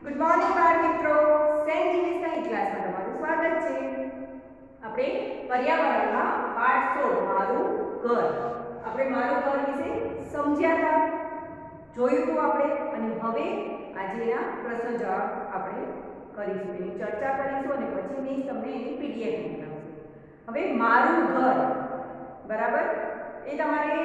Good morning બાળ મિત્રો, Saint જીવીસના ક્લાસમાં તમારું સ્વાગત છે. આપણે પર્યાવરણમાં પાઠ 16 મારું ઘર, આપણે મારું ઘર વિશે સમજ્યા હતા, જોયું હતું આપણે. અને હવે આજે એના પ્રશ્ન જવાબ આપણે કરીશું, એની ચર્ચા કરીશું અને પછી મેં તમને એની પીડીએફ મોકલાવશું. હવે મારું ઘર, બરાબર, એ તમારે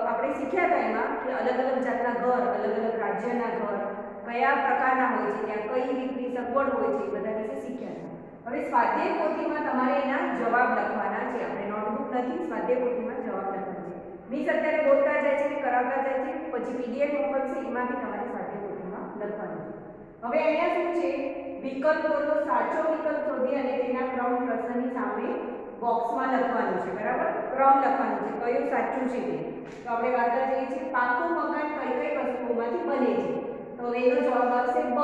આપણે શીખ્યા હતા એમાં કે અલગ અલગ જાતના ઘર, અલગ અલગ રાજ્યના ઘર કયા પ્રકારના હોય છે, ત્યાં કઈ રીતની સગવડ હોય છે, એ બધા વિશે શીખ્યા હતા. હવે સ્વાધ્યાય પોથીમાં તમારે એના જવાબ લખવાના છે. આપણે નોટબુક નથી, સ્વાધ્યાય પોથીમાં જવાબ લખવાના છે. મિસ અત્યારે બોલતા જાય છે ને કરાવતા જાય છે, પછી પીડીએફ મોકલશે, એમાંથી તમારે સ્વાધ્યાય પોથીમાં લખવાનું છે. હવે અહીંયા શું છે, વિકલ્પોનો સાચો વિકલ્પ શોધી અને તેના ક્રમ પ્રશ્નની સામે બોક્સમાં લખવાનું છે. બરાબર, ક્રમ લખવાનું છે, કયું સાચું છે તે. તો આપણે વાર્તા જઈએ છીએ, પાકું મકાન કઈ કઈ વસ્તુઓમાંથી બને છે? તો એનો જવાબ આવશે બ.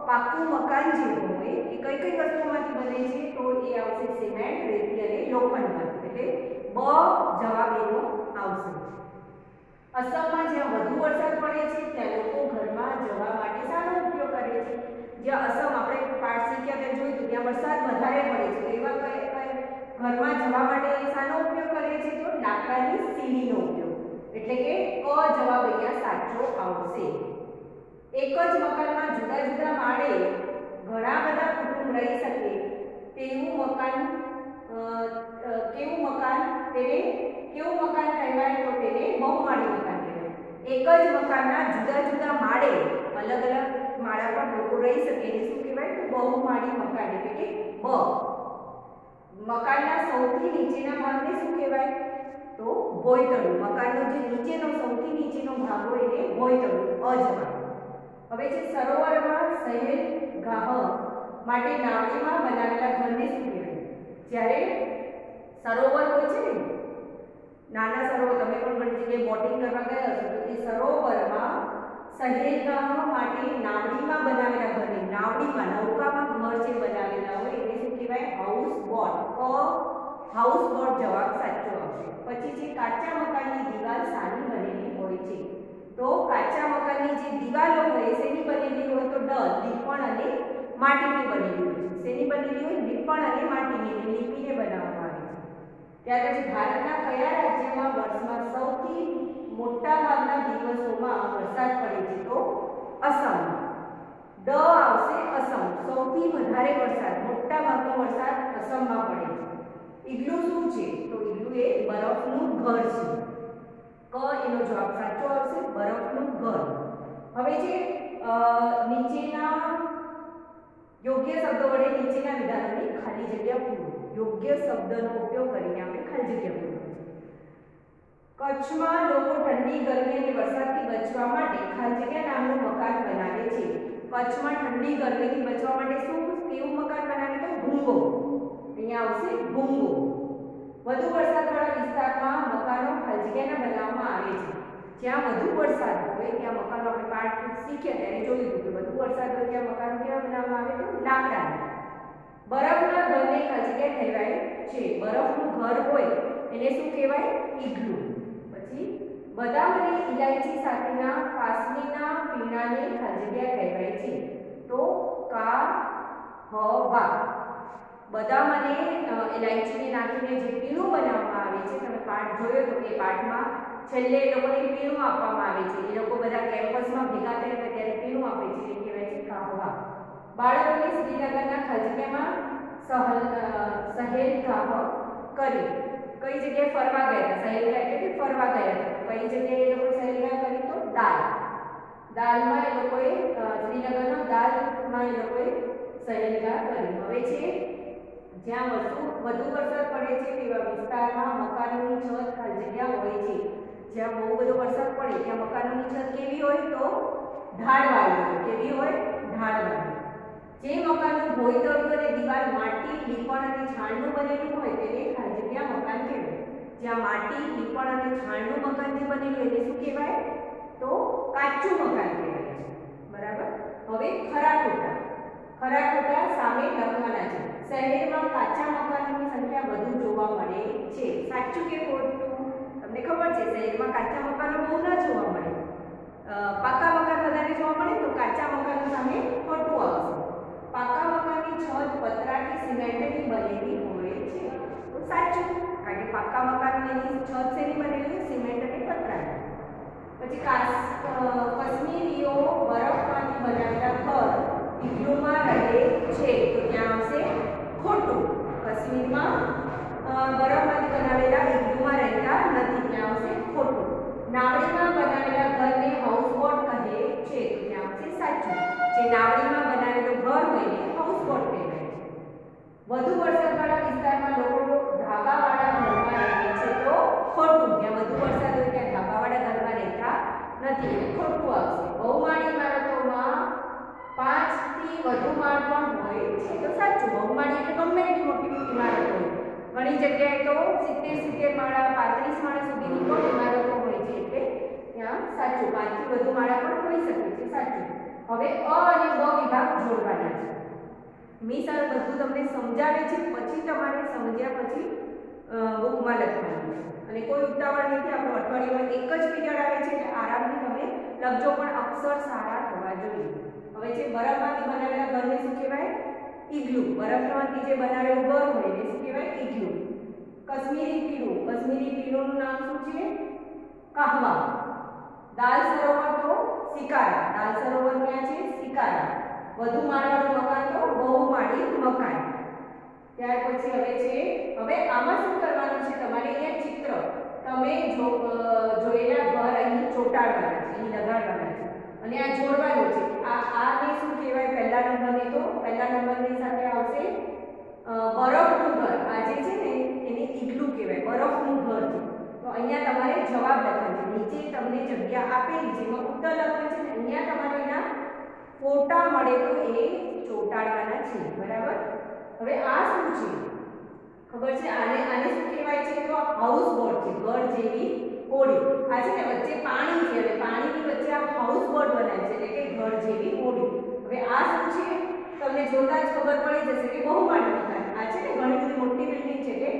પાકું મકાન જે હોય એ કઈ કઈ વસ્તુઓમાંથી બને છે? તો એ આવશે સિમેન્ટ, રેતી અને લોખંડમાંથી. એટલે બ જવાબ એનો આવશે. અસમમાં જ્યાં વધુ વરસાદ પડે છે ત્યાં લોકો ઘરમાં જવા માટે શાનો ઉપયોગ કરે છે? જ્યાં અસમ આપણે પાઠ શીખ્યા ત્યાં જોયું ત્યાં વરસાદ વધારે પડે છે, તો એવા ઘરમાં જવા માટે શાનો ઉપયોગ કરે છે? તો લાકડાની સીડીનો ઉપયોગ. એટલે કે ક જવાબ અહીંયા સાચો આવશે. એક જ મકાનમાં જુદા જુદા માળે ઘણા બધા કુટુંબ રહી શકે તેવું મકાન કેવું મકાન કહેવાય? તો તેને બહુમાળી મકાન કહેવાય. એક જ મકાનના જુદા જુદા માળે અલગ અલગ માળા પર લોકો રહી શકે એને શું કહેવાય? તો બહુમાળી મકાન. એટલે કે બ. મકાનના સૌથી નીચેના ભાગને શું કહેવાય? તો ભોંયતળું. મકાનનો જે નીચેનો સૌથી નીચેનો ભાગ હોય એને ભોંયતળું. અ જવાબ. હવે છે સરોવરમાં સહેલગાહ માટે નાવડીમાં બનાવેલા ઘરને શું કહેવાય? જ્યારે સરોવર હોય છે ને, નાના સરોવર, તમે પણ ઘણી જગ્યાએ બોટિંગ કરવા ગયા હશો, તો એ સરોવરમાં સહેલગાહ માટે નાવડીમાં બનાવેલા ઘરને, નાવડીમાં નૌકામાં ઘર જે બનાવેલા હોય એને શું કહેવાય? House boat. હાઉસ બોટ જવાબ સાચો આવશે. પછી છે કાચા મકાનની દીવાલ શાની બનેલી હોય છે? તો કાચા મકાનની જે દિવાલો હોય શેની બનેલી હોય? તો લીપણ અને માટીની બનેલી હોય છે. શેની બનેલી હોય? લીપણ અને માટીની, લીપીને બનાવવામાં આવે છે. ત્યાર પછી ભારતના કયા રાજ્યમાં વર્ષમાં સૌથી મોટા ભાગના દિવસોમાં વરસાદ પડે છે? તો અસમ. ડ આવશે અસમ. સૌથી વધારે વરસાદ, મોટા ભાગનો વરસાદ અસમમાં પડે છે. ઇગ્લુ શું છે? તો ઇગ્લુ એ બરફનું ઘર છે. ક એનો જવાબ સાચો આવશે, બરફનું ઘર. હવે છે નીચેના યોગ્ય શબ્દો વડે નીચેના વિધાનોની ખાલી જગ્યા પૂરો. યોગ્ય શબ્દનો ઉપયોગ કરીને આપણે ખાલી જગ્યા પૂરો. કચ્છમાં લોકો ઠંડી, ગરમી અને વરસાદથી બચવા માટે ખાલી જગ્યા નામનું મકાન બનાવે છે. કચ્છમાં ઠંડી, ગરમીથી બચવા માટે કેવું મકાન બનાવે? તો ભૂંગો. અહીંયા આવશે ભૂંગો. વધુ વરસાદવાળા વિસ્તારમાં મકાનો ખાલી જગ્યાના બનાવવામાં આવે છે. જ્યાં વધુ વરસાદ હોય ત્યાં મકાનો, આપણે પાઠ શીખ્યા ત્યારે જોયું હતું કે વધુ વરસાદ હોય ત્યાં મકાનો કેવા બનાવવામાં આવે? તો લાકડાના. બરફના ઘરને ખાલી જગ્યા કહેવાય છે. બરફનું ઘર હોય એને શું કહેવાય? ઇગ્લુ. પછી બદામ અને ઇલાયચી સાથેના કાશ્મીરના પીણાને ખાલી જગ્યા કહેવાય છે. તો કા હ વા. બદામ અને ઇલાયચીને નાખીને જે પીણું બનાવવામાં આવે છે, તમે પાઠ જોયો તો એ પાઠમાં છેલ્લે એ લોકોને પીણું આપવામાં આવે છે. એ લોકો બધા કેમ્પસમાં ભેગા થઈને ત્યારે પીણું આપે છે, એ કહેવાય છે કાહવા. બાળકોને શ્રીનગરના ખલજિયામાં સહેલગાહ કરી કઈ જગ્યાએ ફરવા ગયા હતા? સહેલગાહ એટલે કે ફરવા ગયા હતા. કઈ જગ્યાએ એ લોકો સહેલગાહ કરી? તો દાલમાં એ લોકોએ શ્રીનગરનો દાલમાં એ લોકોએ સહેલગાહ કરી. હવે છે જ્યાં વધુ વરસાદ પડે છે તેવા વિસ્તારમાં મકાનોની છત ખાલી જગ્યા હોય છે. જ્યાં બહુ બધો વરસાદ પડે ત્યાં મકાનોની છત કેવી હોય? તો ઢાળવાળી હોય. કેવી હોય? ઢાળવાળી. જે મકાનનું ભોંયતળું અને દિવાલ માટી, લીપણ અને છાણનું બનેલું હોય તેને ખાલી જગ્યા મકાન કહેવાય. જ્યાં માટી, લીપણ અને છાણનું મકાન જે બનેલું એને શું કહેવાય? તો કાચું મકાન કહેવાય છે. બરાબર. હવે ખરા ખોટા. ખરા ખોટા સામે લખવાના છે. શહેરમાં કાચા મકાનોની સંખ્યા વધુ જોવા મળે છે. સાચું કે ખોટું? તમને ખબર છે શહેરમાં કાચા મકાનો બહુ ન જોવા મળે, પાકા મકાન વધારે જોવા મળે. તો કાચા મકાનો સામે ખોટું પછી કાશ્મીરીઓ બરફમાંથી બનાવેલા ઘર ઇગ્લુમાં રહે છે, તો ત્યાં આવશે ખોટું. કાશ્મીરમાં બરફમાંથી બનાવેલા ઇગ્લુમાં રહેતા નથી, ત્યાં આવશે ખોટું. નાવડીમાં બનાવેલા ઘરને હાઉસબોટ કહે છે, તો ત્યાં આવશે સાચું. જે નાવડીમાં બનાવેલું ઘર હોય ને હાઉસબોટ કહેવાય છે. વધુ વરસાદવાળા વિસ્તારમાં લોકો ધાબાવાળા ઘરમાં રહે છે, તો ખોટું. જ્યાં વધુ વરસાદ હોય ત્યાં ધાબાવાળા ઘરમાં રહેતા નથી, એટલે ખોટું આવશે. બહુમાળી ઇમારતોમાં 5 થી વધુ માળ પણ હોય છે, તો સાચું. બહુમાળી એટલે ગમે એટલી મોટી ઇમારત હોય. ઘણી જગ્યાએ તો 70 માળા 35 માળા સુધીની પણ ઇમારતો હોય છે, એટલે ત્યાં સાચું. 5 થી વધુ માળા પણ હોઈ શકે છે, સાચું. હવે અ અને બ વિભાગ જોડવાના છે. મી સર બધું તમને સમજાવે છે, પછી તમારે સમજ્યા પછી બુકમાં લખવાનું છે. અને કોઈ ઉતાવળ નથી, આપણો અઠવાડિયામાં એક જ પીરિયડ આવે છે, એટલે આરામથી તમે લખજો, પણ અક્ષર સારા થવા જોઈએ. હવે જે બરફમાંથી બનાવેલા ઘરને શું કહેવાય? ઇગ્લુ. બરફમાંથી જે બનાવેલું ઘર હોય એને શું કહેવાય? ઇગ્લુ. કાશ્મીરી પીળું. કાશ્મીરી પીળુંનું નામ શું છે? કહવા. દાલ સરોવર તો સિકારા. દાલ સરોવર ક્યાં છે? સિકારા. વધુ માળવાળું મકાન તો બહુમાળી મકાન. ત્યાર પછી હવે આમાં શું કરવાનું છે? તમારે અહીંયા ચિત્ર તમે જોયેલા ઘર અહીં ચોંટાડવાના છે, અહીં લગાડવાના છે, અને આ જોડવાનું છે. આને શું કહેવાય? પહેલા નંબરને તો પહેલા નંબરની સાથે આવશે બરફનું ઘર. આ જે છે ને એને ઇગ્લુ કહેવાય, બરફનું ઘર છે. તો અહીંયા તમારે જવાબ લખવાનો છે. નીચે તમને જગ્યા આપેલી છે, એમાં ઉત્તર લખવાનું છે, અહીંયા તમારે એના ફોટા મળે તો એ ચોંટાડવાના છે, બરાબર? હવે આ શું છે ખબર છે? આને શું કહેવાય છે? તો હાઉસ બોટ છે, ઘર જેવી હોડી. આ છે ને વચ્ચે પાણી છે, અને પાણીની વચ્ચે આ હાઉસ બોટ બનાવે છે, એટલે કે ઘર જેવી હોડી. હવે આ શું છે? તમને જોતા જ ખબર પડી જશે કે બહુમાળી મકાન. આ છે ને ઘણી બધી મોટી બિલ્ડિંગ છે, એટલે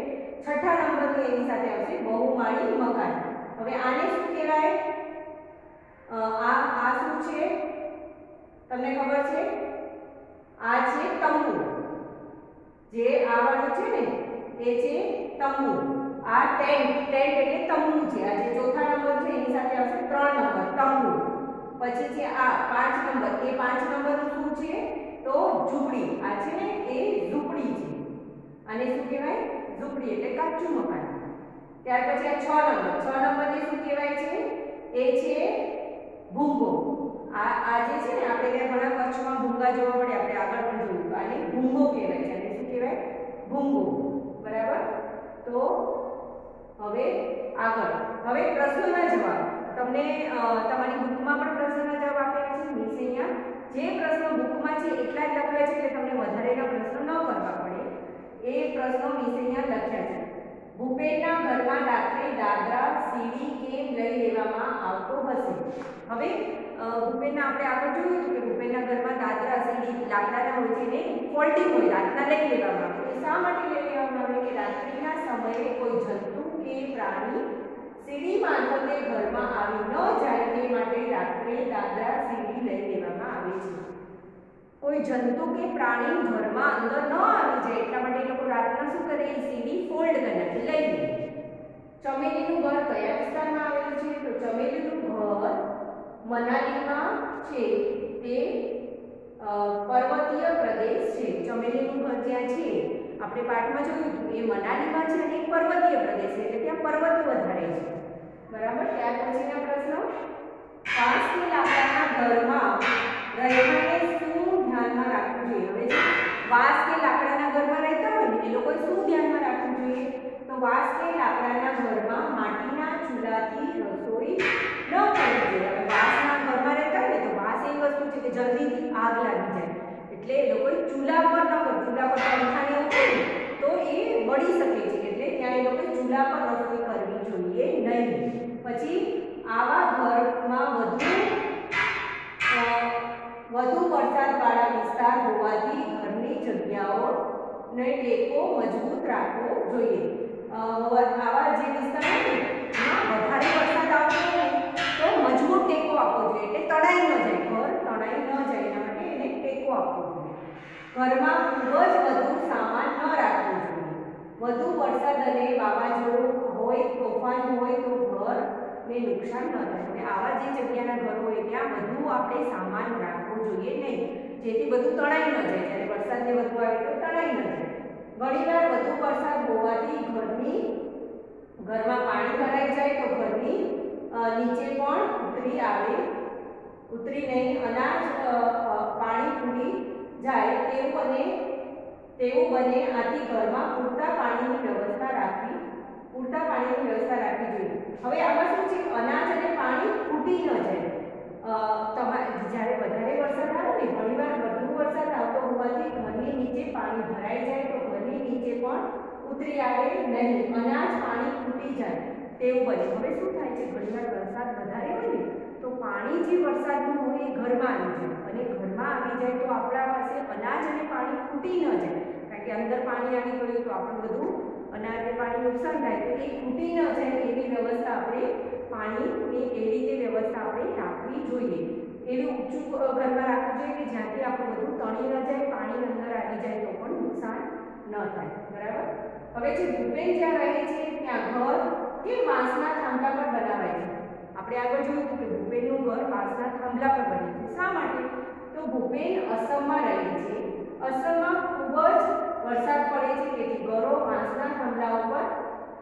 છઠ્ઠા નંબરનું એની સાથે આવશે બહુમાળી મકાન. હવે આને શું કહેવાય? આ શું છે તમને ખબર છે? આ છે તંબુ. જે આ વાળું છે ને એ છે તંબુ. આ ટેન્ટ એટલે તંબુ છે. આ જે ચોથા નંબર છે એની સાથે આવશે 3 નંબર તંબુ. પછી છે આ 5 નંબર. એ 5 નંબરનું શું છે? તો ઝૂંપડી. આ છે ને એ ઝૂંપડી છે. આને શું કહેવાય? ઝૂંપડી એટલે કાચું મકાન. ત્યાર પછી આ 6 નંબરને શું કહેવાય છે? એ છે ભૂંગો. આ જે છે ને આપણે ત્યાં ઘણા કચ્છમાં ભૂંગા જોવા મળે, આપણે આગળ પણ જોયું. આને ભૂંગો કહેવાય છે. આને શું કહેવાય? ભૂંગો. બરાબર? તો હવે આગળ પ્રશ્નોના જવાબ. તમને તમારી બુકમાં પણ પ્રશ્નોના જવાબ આપેલા છે. મિસ અહીંયા જે પ્રશ્નો બુકમાં છે એટલા જ લખ્યા છે, એટલે તમને વધારેના પ્રશ્નો ન કરવા પડે. એ પ્રશ્નો મિસ અહીંયા લખ્યા છે. ભૂપેનના ઘરમાં રાત્રે દાદરા સીડી કેમ લઈ લેવામાં આવતો હશે? હવે ભૂપેનના આપણે આગળ જોયું હતું કે ભૂપેનના ઘરમાં દાદરા સીડી લાકડાના હોય છે ને ફોલ્ડિંગ હોય, રાતના લઈ લેવામાં આવે. તો શા માટે લઈ લેવામાં આવે? કે રાત્રિના સમયે કોઈ જંતુ કે પ્રાણી સીડી મારફતે ઘરમાં આવી ન જાય તે માટે રાત્રે દાદરા સીડી લઈ લેવામાં આવે છે. કોઈ જંતુ કે પ્રાણી ઘરમાં અંદર ન આવી જાય એટલા માટે લોકો રાતના શું કરે? સીડી ફોલ્ડ કરી નાખે, લઈ લે. ચમેલીનું ઘર કયા વિસ્તારમાં આવેલું છે? તો ચમેલીનું ઘર મનાલીમાં છે. તે પર્વતીય પ્રદેશ છે. ચમેલીનું ઘર જ્યાં છે આપણે પાઠમાં જોયું હતું એ મનાલીમાં છે, અને એક પર્વતીય પ્રદેશ છે, એટલે ત્યાં પર્વતો વધારે છે. બરાબર? ત્યાર પછીના પ્રશ્ન. વાંસ કે લાકડાના ઘરમાં રહેવાને શું ધ્યાનમાં રાખવું જોઈએ? હવે વાંસ કે લાકડાના ઘરમાં રહેતા હોય ને એ લોકોએ શું ધ્યાનમાં રાખવું જોઈએ? તો વાંસ કે લાકડાના ઘરમાં માટીના ચૂલાથી રસોઈ ન કરવી જોઈએ. હવે વાંસના ઘરમાં રહેતા હોય ને તો વાંસ એવી વસ્તુ છે કે જલ્દીથી આગ લાગી જાય, એટલે એ લોકોએ ચૂલા પર ન કરવું. ચૂલા પર પંખાને એવું હોય તો એ બળી શકે છે, એટલે ત્યાં એ લોકોએ ચૂલા પર રસોઈ કરવી જોઈએ નહીં. પછી આવા ઘરમાં વધુ વરસાદવાળા વિસ્તાર હોવાથી ઘરની જગ્યાઓને ટેકો મજબૂત રાખવો જોઈએ. આવા જે વિસ્તાર હોય ને એમાં વધારે વરસાદ આવતો હોય ને તો મજબૂત ટેકો આપવો જોઈએ, એટલે તણાઈ ન જાય, ઘર તણાઈ ન જાય, એના માટે એને ટેકો આપવો જોઈએ. ઘરમાં ખૂબ જ વધુ સામાન ન રાખવો જોઈએ. વધુ વરસાદ અને વાવાઝોડું હોય, તોફાન હોય તો ઘરને નુકસાન ન થાય. આવા જે જગ્યાના ઘરો હોય ત્યાં બધું આપણે સામાન રાખવું જોઈએ નહીં, જેથી બધું તણાઈ ન જાય. જ્યારે વરસાદને વધુ આવે તો તણાઈ ન જાય. ઘણીવાર વધુ વરસાદ હોવાથી ઘરમાં પાણી ભરાઈ જાય તો ઘરની નીચે પણ ઉતરી નહીં અનાજ પાણી ફૂટી જાય તેવું બને. આથી ઘરમાં પૂરતા પાણીની વ્યવસ્થા રાખવી જોઈએ. હવે આમાં શું છે, અનાજ અને પાણી ફૂટી ન જાય. જ્યારે વધારે વરસાદ આવે ને, ઘણીવાર વધુ વરસાદ આવતો હોવાથી ઘરની નીચે પાણી ભરાઈ જાય તો ઘરની નીચે પણ ઉતરી આવે નહીં, અનાજ પાણી ફૂટી જાય તેવું બને. હવે શું થાય છે, ઘણીવાર વરસાદ વધારે હોય ને તો પાણી જે વરસાદનું હોય એ ઘરમાં આવી જાય, અને ઘરમાં આવી જાય તો આપણા પાસે અનાજ અને પાણી ફૂટી ન જાય, કારણ કે અંદર પાણી આવી ગયું તો આપણું બધું અનાજ અને પાણી નુકસાન થાય. તો એ ફૂટી ન જાય એવી વ્યવસ્થા આપણે પાણીની એ રીતે વ્યવસ્થા આપણે રાખવી જોઈએ. એવી ઊંચું ઘરમાં રાખવું જોઈએ કે જ્યાંથી આપણું બધું તણી ન જાય, પાણી અંદર આવી જાય તો પણ નુકસાન ન થાય. બરાબર. હવે જે ભૂપેન જ્યાં રહે છે ત્યાં ઘર કે વાંસના થાંભલા પર બનાવાય છે. આપણે આગળ જોયું કે ભૂપેનનું ઘર વાંસના થાંભલા પર બને છે. શા માટે? તો ભૂપેન અસમમાં રહે છે. અસમમાં ખૂબ જ વરસાદ પડે છે, તેથી ઘરો વાંસના થાંભલા ઉપર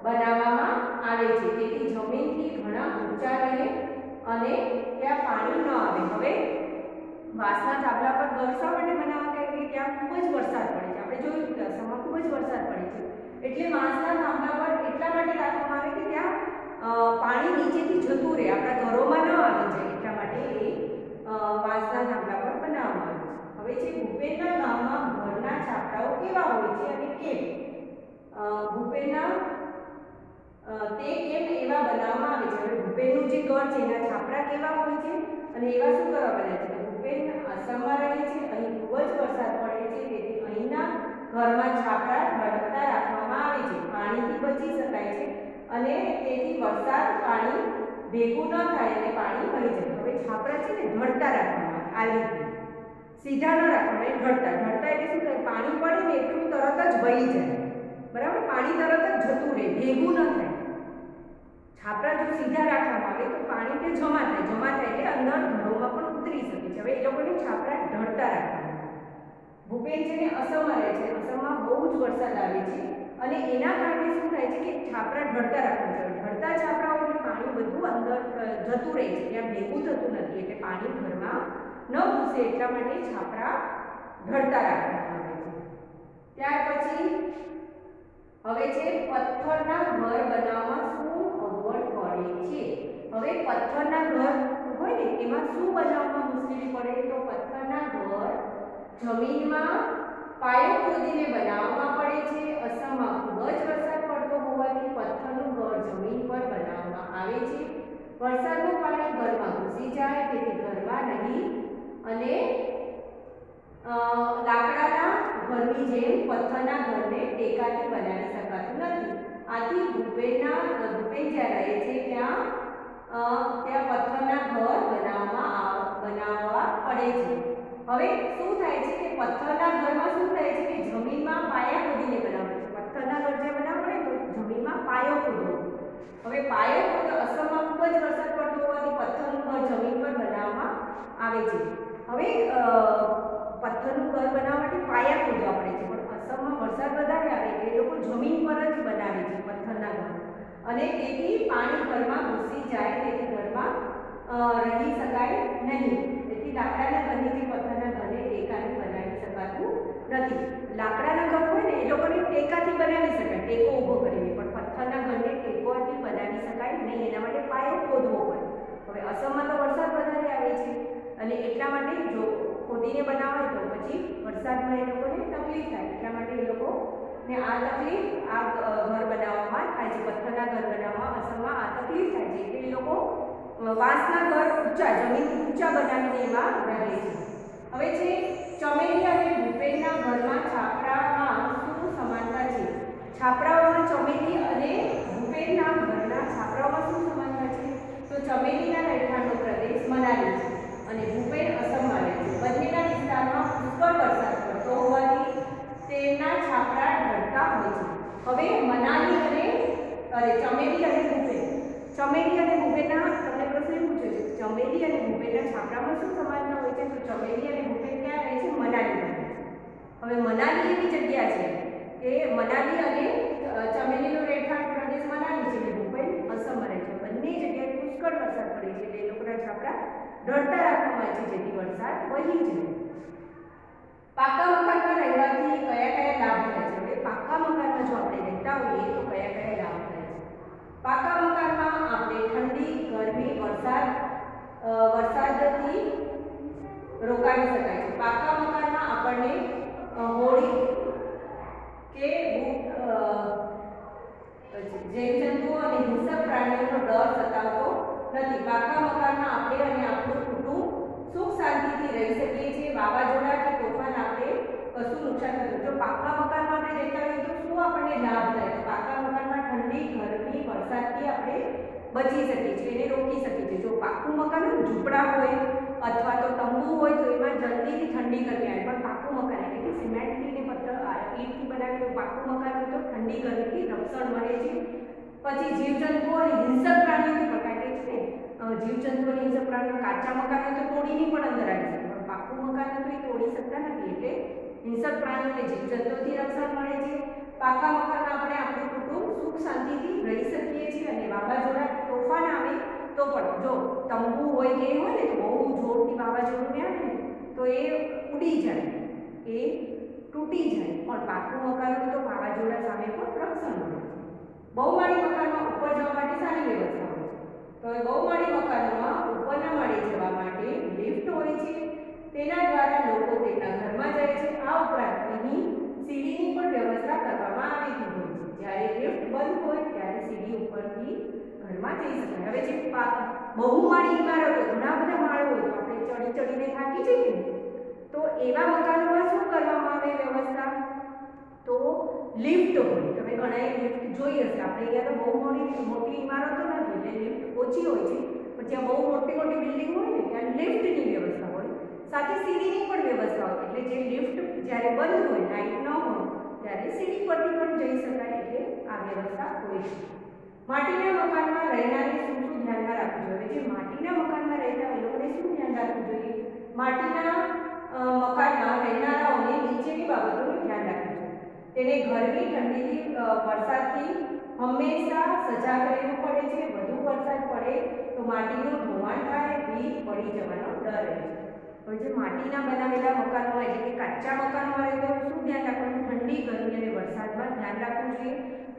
બનાવવામાં આવે છે, તેથી જમીનથી ઘણા ઊંચા રહે અને ત્યાં પાણી ન આવે. હવે વાંસના થાંભલા પર ઘર શા માટે બનાવવા? કારણ કે ત્યાં ખૂબ જ વરસાદ પડે છે. આપણે જોયું કે અસમમાં ખૂબ જ વરસાદ પડે છે, એટલે વાંસના થાંભલા પર એટલા માટે રાખવામાં આવે કે ત્યાં પાણી નીચેથી જતું રહે, આપણા ઘરોમાં ન આવી જાય, એટલા માટે એ વાંસના થાંભલા પર બનાવવામાં આવે છે. હવે છે ભૂપેનના ગામમાં ઘરના છાપરાઓ કેવા હોય છે અને કેમ? ભૂપેનના તે કેમ એવા બનાવવામાં આવે છે? હવે ભૂપેનનું જે ઘર છે એના છાપરા કેવા હોય છે અને એવા શું કરવા બન્યા છે? ભૂપેન આસામમાં રહે છે, અહીં ખૂબ જ વરસાદ પડે છે, તેથી અહીંના ઘરમાં છાપરા ઢળતા રાખવામાં આવે છે, પાણીથી બચી શકાય છે અને તેથી વરસાદ પાણી ભેગું ન થાય અને પાણી વહી જાય. હવે છાપરા છે ને ઢળતા રાખવામાં આવે, આ રીતે સીધા ન રાખવામાં આવે, ઢળતા એટલે શું થાય? પાણી પડે ને એટલું તરત જ વહી જાય. બરાબર. પાણી તરત જ જતું રહે, ભેગું ન થાય. છાપરા જો સીધા રાખવામાં આવે તો પાણી તે જમા થાય એટલે અંદર ઘરોમાં પણ ઉતરી શકે છે. હવે એ લોકોને છાપરા ઢળતા રાખવાના. ભૂપેન છે ને અસમમાં રહે છે, અસમમાં બહુ જ વરસાદ આવે છે અને એના કારણે શું થાય છે કે છાપરા ઢળતા રાખવા જોઈએ. ઢળતા છાપરાઓ એટલે પાણી બધું અંદર જતું રહે છે, ત્યાં ભેગું થતું નથી, એટલે પાણી ઘરમાં ન ઘૂસે એટલા માટે છાપરા ઢળતા રાખવામાં આવે છે. ત્યાર પછી હવે છે પથ્થરના ઘર બનાવવામાં શું અગવડ પડે છે? હવે પથ્થરના ઘર હોય ને એમાં શું બનાવવામાં મુશ્કેલી પડે? તો પથ્થરના ઘર જમીનમાં પાયો ખોદીને બનાવવામાં પડે છે. અસમમાં ખૂબ જ વરસાદ પડતો હોવાથી પથ્થરનું ઘર જમીન પર બનાવવામાં આવે છે. વરસાદનું પાણી ઘરમાં ઘૂસી જાય, તેથી ઘરમાં નહીં અને લાકડાના ઘરની જેમ પથ્થરના ઘરને ટેકાથી બનાવી શકાતું નથી. આથી ભૂપેન જ્યાં રહે છે ત્યાં પથ્થરના ઘર બનાવવા પડે છે. હવે શું થાય છે કે પથ્થરના ઘરમાં શું થાય છે કે જમીનમાં પાયા ખોદીને બનાવે છે. પથ્થરના ઘર જે બનાવવા પડે તો જમીનમાં પાયો ખોદવો. હવે પાયો ખોદો, અસમમાં ખૂબ જ વરસાદ પડતો હોવાથી પથ્થરનું ઘર જમીન પર બનાવવામાં આવે છે. હવે પથ્થરનું ઘર બનાવવા માટે પાયા ખોદવા પડે છે, પણ અસમમાં વરસાદ વધારે આવે એટલે એ લોકો જમીન પર જ બનાવે છે પથ્થરના ઘર, અને તેથી પાણી ઘરમાં ઘૂસી જાય, તેથી ઘરમાં રહી શકાય નહીં. તેથી લાકડાના ઘરની જે પથ્થરના ઘરને ટેકાથી બનાવી શકાતું નથી. લાકડાના ઘર હોય ને એ લોકોને ટેકાથી બનાવી શકાય, ટેકો ઊભો કરીને, પણ પથ્થરના ઘરને ટેકોથી બનાવી શકાય નહીં, એના માટે પાયો ખોદવો પડે. હવે અસમમાં તો વરસાદ વધારે આવે છે અને એટલા માટે જો ખોદીને બનાવાય તો પછી વરસાદમાં એ લોકોને તકલીફ થાય, એટલા માટે એ લોકોને આ તકલીફ આ ઘર બનાવવામાં થાય છે. પથ્થરના ઘર બનાવવામાં અસમમાં આ તકલીફ થાય છે, એટલે એ લોકો વાંસના ઘર ઊંચા, જમીનથી ઊંચા બનાવીને એમાં રહે છે. હવે છે ચમેલી અને ભૂપેનના ઘરમાં છાપરામાં શું સમાનતા છે? છાપરાઓમાં ચમેલી અને ભૂપેનના ઘરના છાપરાઓમાં શું સમાનતા છે? તો ચમેલીના રહેઠાણનો પ્રદેશ મનાલી છે અને ભૂપેન અસમમાં રહે છે. બંનેના વિસ્તારમાં પુષ્કળ વરસાદ પડતો હોવાથી તેમના છાપરા ઢળતા હોય છે. હવે મનાલી અને ચમેલી અને ભૂપેન, ચમેલી અને ભૂપેનના તમને પ્રશ્ન પૂછે છે આપણામાં શું સમાનતા હોય છે? તો ચમેલી અને ભૂપેન ક્યાં રહે છે? મનાલીમાં. હવે મનાલી એવી જગ્યા છે કે મનાલી અને ચમેલીનો રહેઠાણ પ્રદેશ મનાલી છે અને ભૂપેન અસમમાં રહે છે. બંને જગ્યાએ પુષ્કળ વરસાદ પડે છે એટલે એ લોકોના છાપરા ઢળતા રાખવામાં આવે છે જેથી વરસાદ વહી જાય. પાકા મકાનમાં રહેવાથી કયા કયા લાભ થાય છે? હવે પાકા મકાનમાં જો આપણે રહેતા હોઈએ તો કયા કયા લાભ થાય છે? પાકા મકાનમાં આપણે ઠંડી, ગરમી, વરસાદથી રોકાવી શકાય છે. પાકા મકાનમાં આપણને હોળી કે જીવજંતુઓ અને હિંસક પ્રાણીઓનો ડર સતાવતો નથી. પાકા મકાનમાં આપણે અને આપણું કુટુંબ સુખ શાંતિથી રહી શકીએ છીએ. વાવાઝોડા કે તોફાન આપણે કશું નુકસાન નથી. જો પાકા મકાનમાં આપણે રહેતા હોઈએ તો શું આપણને લાભ થાય? તો પાકા મકાનમાં ઠંડી, ગરમી, વરસાદથી આપણે બચી શકીએ છીએ, એને રોકી શકીએ છીએ. જો પાકું મકાન ઝૂંપડા હોય અથવા તો તંબુ હોય તો એમાં જલ્દીથી ઠંડી ગરમી આવે, પણ પાકું મકાન એટલે કે સિમેન્ટથી ને ઈંટથી બનાવેલું પાકું મકાન હોય તો ઠંડી ગરમીથી રક્ષણ મળે છે. પછી જીવજંતુઓ અને હિંસક પ્રાણીઓથી પણ, કારણ કે છે ને જીવજંતુઓ અને હિંસક પ્રાણીઓ કાચા મકાન તો તોડીને પણ અંદર આવી શકે, પણ પાકું મકાન તો એ તોડી શકતા નથી એટલે હિંસક પ્રાણીઓ અને જીવજંતુઓથી રક્ષણ મળે છે. પાકા મકાનમાં આપણે આપણું કુટુંબ સુખ શાંતિથી રહી શકીએ છીએ અને વાવાઝોડા તોફાન આવે તો પણ, જો તંબુ હોય કે હોય ને તો બહુ જોરથી વાવાઝોડું આવે ને તો એ ઉડી જાય, એ તૂટી જાય, પણ પાકું મકાન હોય તો વાવાઝોડા સામે પણ રક્ષણ મળે છે. બહુમાળી મકાનમાં ઉપર જવા માટે સારી વ્યવસ્થા હોય છે. તો એ બહુમાળી મકાનોમાં ઉપરના માળે જવા માટે લિફ્ટ હોય છે. તેના દ્વારા લોકો તેમના ઘરમાં જાય છે. આ ઉપરાંત અહીં સીડીની પણ વ્યવસ્થા કરવામાં આવેલી હોય છે. જ્યારે લિફ્ટ બંધ હોય ત્યારે સીડી ઉપરથી ઘરમાં જઈ શકાય. હવે જે બહુમાળી ઇમારતો ઘણા બધા માળ હોય તો આપણે ચડીને થાકી જઈએ તો એવા મકાનોમાં શું કરવામાં આવે વ્યવસ્થા? તો લિફ્ટ હોય. તમે ઘણાએ લિફ્ટ જોઈ હશે. આપણે અહીંયા તો બહુ મોટી ઇમારતો નથી એટલે લિફ્ટ ઓછી હોય છે, પણ જ્યાં બહુ મોટી બિલ્ડિંગ હોય ને ત્યાં લિફ્ટની વ્યવસ્થા હોય, સાથે સીડીની પણ વ્યવસ્થા હોય. એટલે જે લિફ્ટ જ્યારે બંધ હોય, લાઇટ ન હોય ત્યારે સીડી પરથી પણ જઈ શકાય, એટલે આ વ્યવસ્થા હોય છે. માટીના મકાનમાં રહેનારે શું ધ્યાનમાં રાખવું જોઈએ? જે માટીના મકાનમાં રહેતા એ લોકોને શું ધ્યાન રાખવું જોઈએ? માટીના મકાનમાં રહેનારાઓને નીચેની બાબતોનું ધ્યાન રાખવું જોઈએ. તેને ગરમી, ઠંડીથી, વરસાદથી હંમેશા સજાગ રહેવું પડે છે. વધુ વરસાદ પડે તો માટીનું ધોવાણ થાય, ભીજ પડી જવાનો ડર રહે છે. હવે જે માટીના બનાવેલા મકાનો એટલે કે કાચા મકાનમાં રહેતા શું ધ્યાન રાખવાનું? ઠંડી, ગરમી અને વરસાદમાં ધ્યાન રાખવું જોઈએ.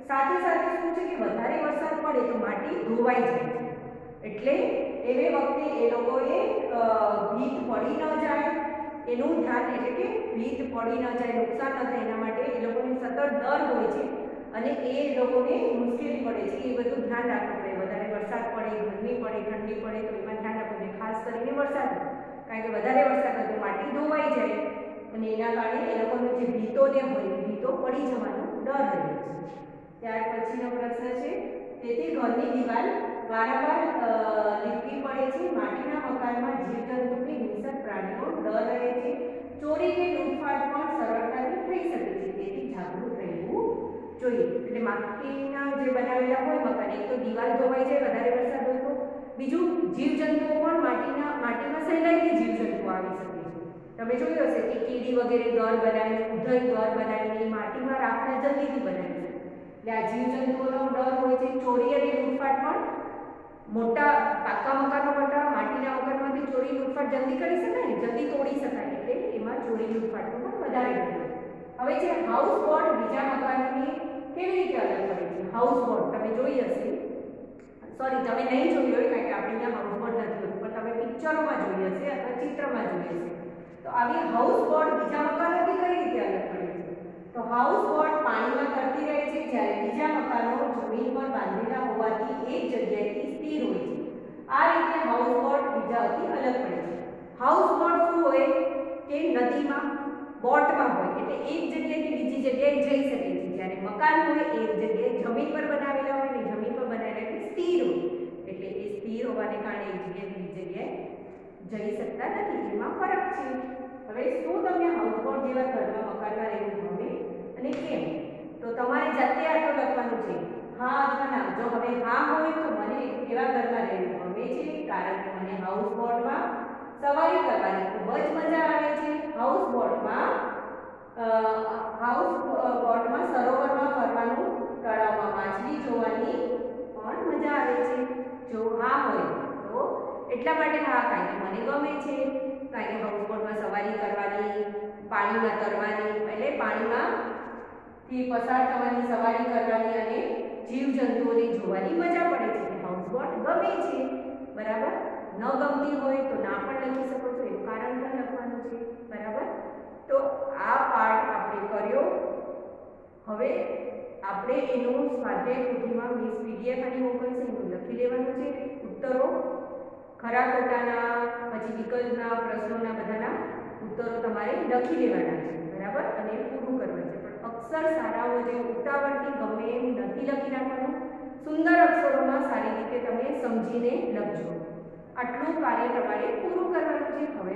સાથે સાથે શું છે કે વધારે વરસાદ પડે તો માટી ધોવાઈ જાય છે, એટલે એવે વખતે એ લોકોએ ભીત પડી ન જાય એનું ધ્યાન, એટલે કે ભીત પડી ન જાય, નુકસાન ન થાય એના માટે એ લોકોને સતત ડર હોય છે અને એ લોકોને મુશ્કેલી પડે છે. એ બધું ધ્યાન રાખવું પડે. વધારે વરસાદ પડે, ગરમી પડે, ઠંડી પડે તો એમાં ધ્યાન રાખવું પડે. ખાસ કરીને વરસાદ, કારણ કે વધારે વરસાદ હોય તો માટી ધોવાઈ જાય અને એના કારણે એ લોકોનો જે ભીતોને હોય ભીતો પડી જવાનો ડર રહે છે. ત્યાર પછીનો પ્રશ્ન છે, તેથી ઘરની દિવાલ વારંવાર લીપવી પડે છે. માટીના મકાનમાં જીવજંતુ કે હિંસક પ્રાણીઓ ડર રહે છે. ચોરી કે લૂંટફાટ પણ સરળતાથી થઈ શકે છે, તેથી જાગૃત રહેવું જોઈએ. એટલે માટીના જે બનાવેલા હોય મકાન, એક તો દિવાલ ધોવાઈ જાય વધારે વરસાદ હોય તો, બીજું જીવજંતુઓ પણ માટીમાં સહેલાઈથી જીવજંતુઓ આવી શકે છે. તમે જોયું હશે કે કીડી વગેરે ઘર બનાવીને, ઉધઈ ઘર બનાવીને માટીમાં રાખના જલ્દીથી બનાવી શકે. એટલે આ જીવજંતુઓનો ડર હોય છે. ચોરી અને લૂંટફાટ પણ મોટા પાકા મકાનો કરતા માટીના મકાનમાંથી ચોરી લૂંટફાટ જલ્દી કરી શકાય ને, જલ્દી તોડી શકાય, એટલે એમાં ચોરી લૂંટફાટનો પણ વધારે ડર. હવે જે હાઉસ બોટ બીજા મકાનોની કેવી રીતે અલગ પડે છે? હાઉસ બોટ તમે જોઈ હશે, સોરી તમે નહીં જોઈ હોય કારણ કે આપણે અહીંયા હાઉસ બોટ નથી હોતું, પણ તમે પિક્ચરોમાં જોઈ હશે અથવા ચિત્રમાં જોઈ હશે. તો આવી હાઉસ બોટ બીજા મકાનોથી કઈ રીતે અલગ પડે છે? તો હાઉસ બોટ પાણીમાં તરતી રહે છે, જ્યારે બીજા મકાનો જમીન પર બાંધેલા હોવાથી એક જગ્યાએથી સ્થિર હોય છે. આ રીતે હાઉસ બોટ બીજાથી અલગ પડે છે. હાઉસ બોટ શું હોય કે નદીમાં બોટમાં હોય, એટલે એક જગ્યાએથી બીજી જગ્યાએ જઈ શકે છે. જ્યારે મકાન હોય એક જગ્યાએ જમીન પર બનાવેલા હોય ને જમીન પર બનાવેલા એટલે સ્થિર હોય, એટલે એ સ્થિર હોવાને કારણે એક જગ્યાએથી બીજી જગ્યાએ જઈ શકતા નથી. એમાં ફરક છે. હવે શું તમને હાઉસ બોટ જેવા ઘરમાં મકાનમાં રહેવું ગમે અને કેમ? તો તમારે જાતે આટલું લખવાનું છે, હા અથવા ના. જો હવે હા હોય તો મને એવા ઘરમાં રહેવું ગમે છે કારણ કે મને હાઉસ બોટમાં સવારી કરવાની ખૂબ જ મજા આવે છે. હાઉસબોટમાં સરોવરમાં ફરવાનું, તળાવમાં માછલી જોવાની પણ મજા આવે છે. જો હા હોય તો એટલા માટે હા, કારણ કે મને ગમે છે. કારણ કે હાઉસબોટમાં સવારી કરવાની, પાણીમાં તરવાની, એટલે પાણીમાંથી પસાર થવાની, સવારી કરવાની અને જીવજંતુઓને જોવાની મજા પડે છે. હાઉસબોટ ગમે છે. બરાબર. ન ગમતી હોય તો ના પણ લખી શકો છો, એનું કારણ પણ લખવાનું છે. બરાબર. તો આ પાઠ આપણે કર્યો. હવે આપણે એનું સ્વાધ્યાય પોથીમાં મિસ પીડીએફ આની મોકલશે, એનું લખી લેવાનું છે. ઉત્તરો ખરા ખોટાના, પછી વિકલ્પના, પ્રશ્નોના બધાના ઉત્તરો તમારે લખી લેવાના છે. બરાબર. અને પૂરું કરવાનું છે. પણ અક્ષર સારા હોવા જોઈએ. ઉતાવળથી ગમે એમ નથી લખી નાખવાનું. સુંદર અક્ષરોમાં સારી રીતે તમે સમજીને લખજો. આટલું કાર્ય તમારે પૂરું કરવાનું છે. હવે